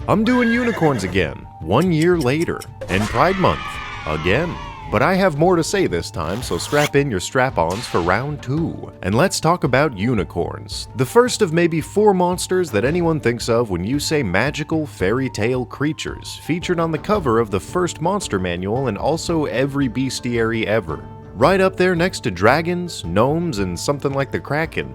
I'm doing unicorns again, 1 year later, and Pride Month, again. But I have more to say this time, so strap in your strap-ons for round 2. And let's talk about unicorns, the first of maybe 4 monsters that anyone thinks of when you say magical fairy tale creatures, featured on the cover of the first monster manual and also every bestiary ever. Right up there next to dragons, gnomes, and something like the Kraken,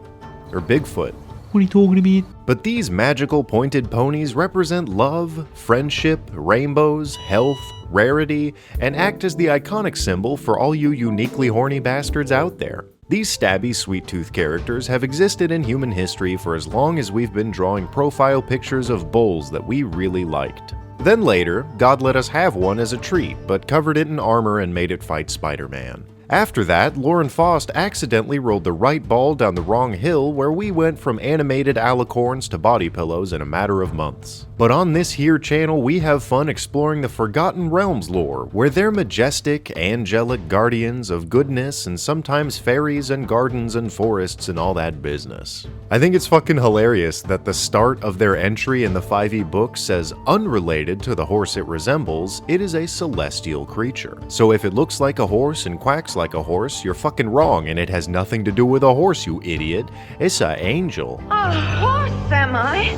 or Bigfoot. What are you talking about? But these magical pointed ponies represent love, friendship, rainbows, health, rarity, and act as the iconic symbol for all you uniquely horny bastards out there. These stabby, sweet-tooth characters have existed in human history for as long as we've been drawing profile pictures of bulls that we really liked. Then later, God let us have one as a treat, but covered it in armor and made it fight Spider-Man. After that, Lauren Faust accidentally rolled the right ball down the wrong hill where we went from animated alicorns to body pillows in a matter of months. But on this here channel, we have fun exploring the Forgotten Realms lore, where they're majestic, angelic guardians of goodness and sometimes fairies and gardens and forests and all that business. I think it's fucking hilarious that the start of their entry in the 5e book says, unrelated to the horse it resembles, it is a celestial creature. So if it looks like a horse and quacks like a horse, you're fucking wrong, and it has nothing to do with a horse, you idiot. It's a angel. A horse, am I?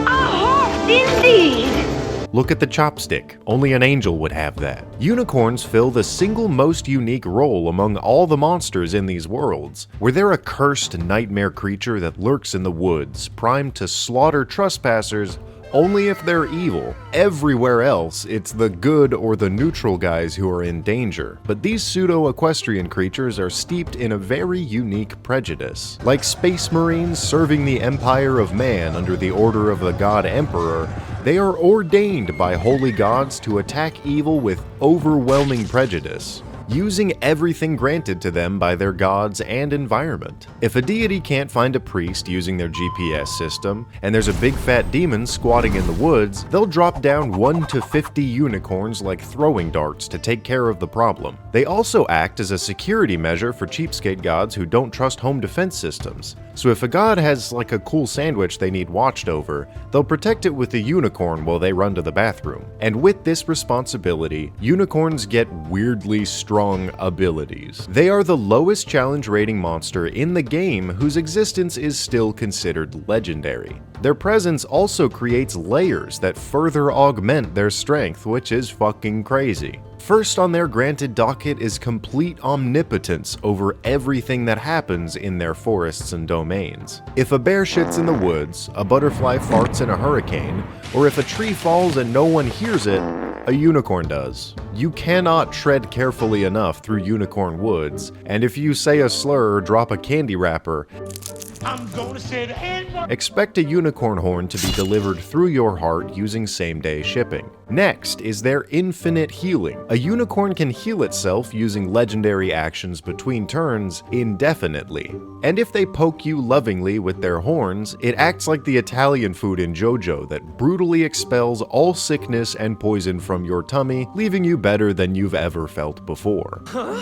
A horse indeed! Look at the chopstick. Only an angel would have that. Unicorns fill the single most unique role among all the monsters in these worlds, where they're a cursed nightmare creature that lurks in the woods, primed to slaughter trespassers only if they're evil. Everywhere else, it's the good or the neutral guys who are in danger. But these pseudo-equestrian creatures are steeped in a very unique prejudice. Like space marines serving the empire of man under the order of the god emperor, they are ordained by holy gods to attack evil with overwhelming prejudice, using everything granted to them by their gods and environment. If a deity can't find a priest using their GPS system, and there's a big fat demon squatting in the woods, they'll drop down 1 to 50 unicorns like throwing darts to take care of the problem. They also act as a security measure for cheapskate gods who don't trust home defense systems. So if a god has like a cool sandwich they need watched over, they'll protect it with a unicorn while they run to the bathroom. And with this responsibility, unicorns get weirdly strong abilities. They are the lowest challenge rating monster in the game whose existence is still considered legendary. Their presence also creates layers that further augment their strength, which is fucking crazy. First on their granted docket is complete omnipotence over everything that happens in their forests and domains. If a bear shits in the woods, a butterfly farts in a hurricane, or if a tree falls and no one hears it, a unicorn does. You cannot tread carefully enough through unicorn woods, and if you say a slur or drop a candy wrapper, I'm gonna say the N-word. expect a unicorn horn to be delivered through your heart using same-day shipping. Next is their infinite healing. A unicorn can heal itself using legendary actions between turns indefinitely. And if they poke you lovingly with their horns, it acts like the Italian food in JoJo that brutally expels all sickness and poison from your tummy, leaving you better than you've ever felt before. And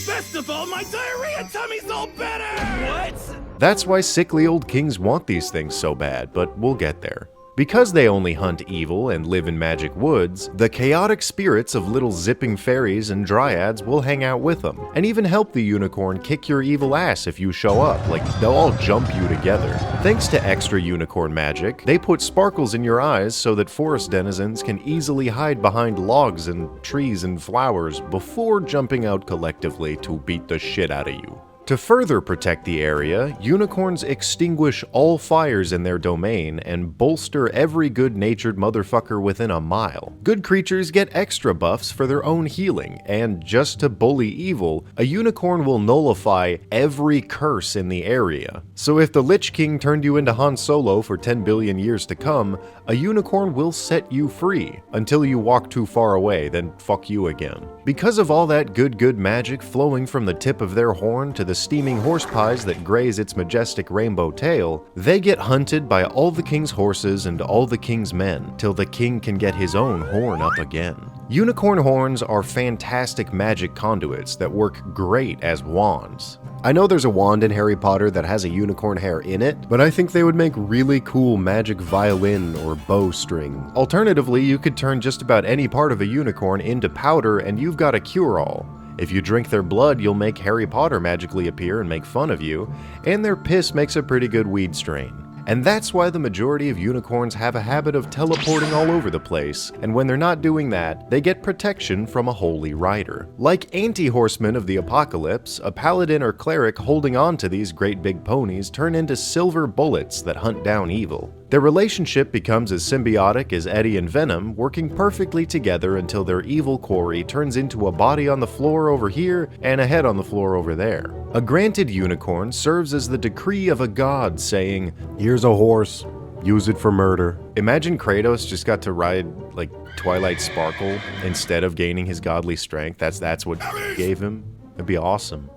best of all, my diarrhea tummy's all better! What? That's why sickly old kings want these things so bad, but we'll get there. Because they only hunt evil and live in magic woods, the chaotic spirits of little zipping fairies and dryads will hang out with them, and even help the unicorn kick your evil ass if you show up, like they'll all jump you together. Thanks to extra unicorn magic, they put sparkles in your eyes so that forest denizens can easily hide behind logs and trees and flowers before jumping out collectively to beat the shit out of you. To further protect the area, unicorns extinguish all fires in their domain and bolster every good-natured motherfucker within a mile. Good creatures get extra buffs for their own healing, and just to bully evil, a unicorn will nullify every curse in the area. So if the Lich King turned you into Han Solo for 10 billion years to come, a unicorn will set you free, until you walk too far away, then fuck you again. Because of all that good magic flowing from the tip of their horn to the steaming horse pies that graze its majestic rainbow tail, they get hunted by all the king's horses and all the king's men, till the king can get his own horn up again. Unicorn horns are fantastic magic conduits that work great as wands. I know there's a wand in Harry Potter that has a unicorn hair in it, but I think they would make really cool magic violin or bowstring. Alternatively, you could turn just about any part of a unicorn into powder and you've got a cure-all. If you drink their blood, you'll make Harry Potter magically appear and make fun of you, and their piss makes a pretty good weed strain. And that's why the majority of unicorns have a habit of teleporting all over the place, and when they're not doing that, they get protection from a holy rider. Like anti-horsemen of the apocalypse, a paladin or cleric holding on to these great big ponies turn into silver bullets that hunt down evil. Their relationship becomes as symbiotic as Eddie and Venom, working perfectly together until their evil quarry turns into a body on the floor over here and a head on the floor over there. A granted unicorn serves as the decree of a god saying, "Here's a horse, use it for murder." Imagine Kratos just got to ride like Twilight Sparkle instead of gaining his godly strength. That's what gave him. It'd be awesome.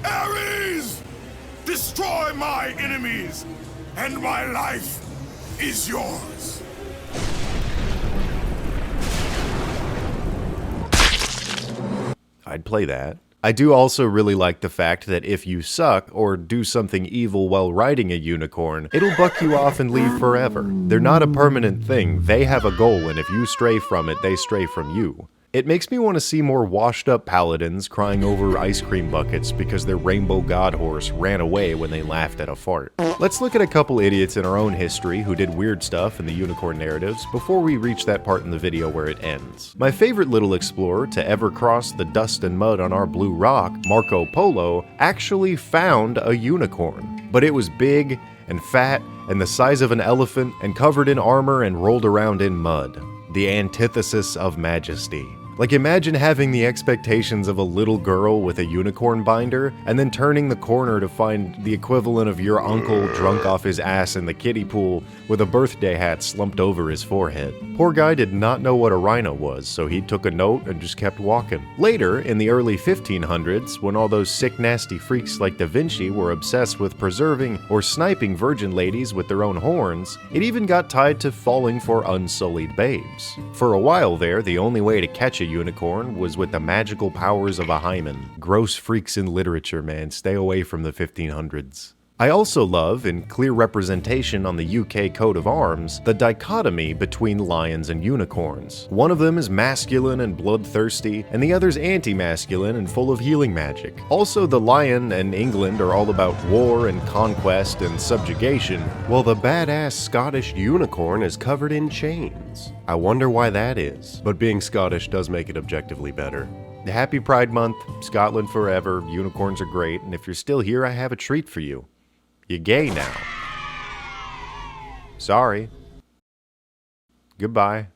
Ares! Destroy my enemies, and my life is yours. I'd play that. I do also really like the fact that if you suck or do something evil while riding a unicorn, it'll buck you off and leave forever. They're not a permanent thing, they have a goal, and if you stray from it, they stray from you. It makes me want to see more washed up paladins crying over ice cream buckets because their rainbow god horse ran away when they laughed at a fart. Let's look at a couple idiots in our own history who did weird stuff in the unicorn narratives before we reach that part in the video where it ends. My favorite little explorer to ever cross the dust and mud on our blue rock, Marco Polo, actually found a unicorn. But it was big and fat and the size of an elephant and covered in armor and rolled around in mud. The antithesis of majesty. Like, imagine having the expectations of a little girl with a unicorn binder, and then turning the corner to find the equivalent of your uncle drunk off his ass in the kiddie pool with a birthday hat slumped over his forehead. Poor guy did not know what a rhino was, so he took a note and just kept walking. Later, in the early 1500s, when all those sick nasty freaks like Da Vinci were obsessed with preserving or sniping virgin ladies with their own horns, it even got tied to falling for unsullied babes. For a while there, the only way to catch a unicorn was with the magical powers of a hymen. Gross freaks in literature, man. Stay away from the 1500s. I also love, in clear representation on the UK coat of arms, the dichotomy between lions and unicorns. One of them is masculine and bloodthirsty, and the other's anti-masculine and full of healing magic. Also, the lion and England are all about war and conquest and subjugation, while the badass Scottish unicorn is covered in chains. I wonder why that is. But being Scottish does make it objectively better. Happy Pride Month, Scotland forever, unicorns are great, and if you're still here, I have a treat for you. You're gay now. Sorry. Goodbye.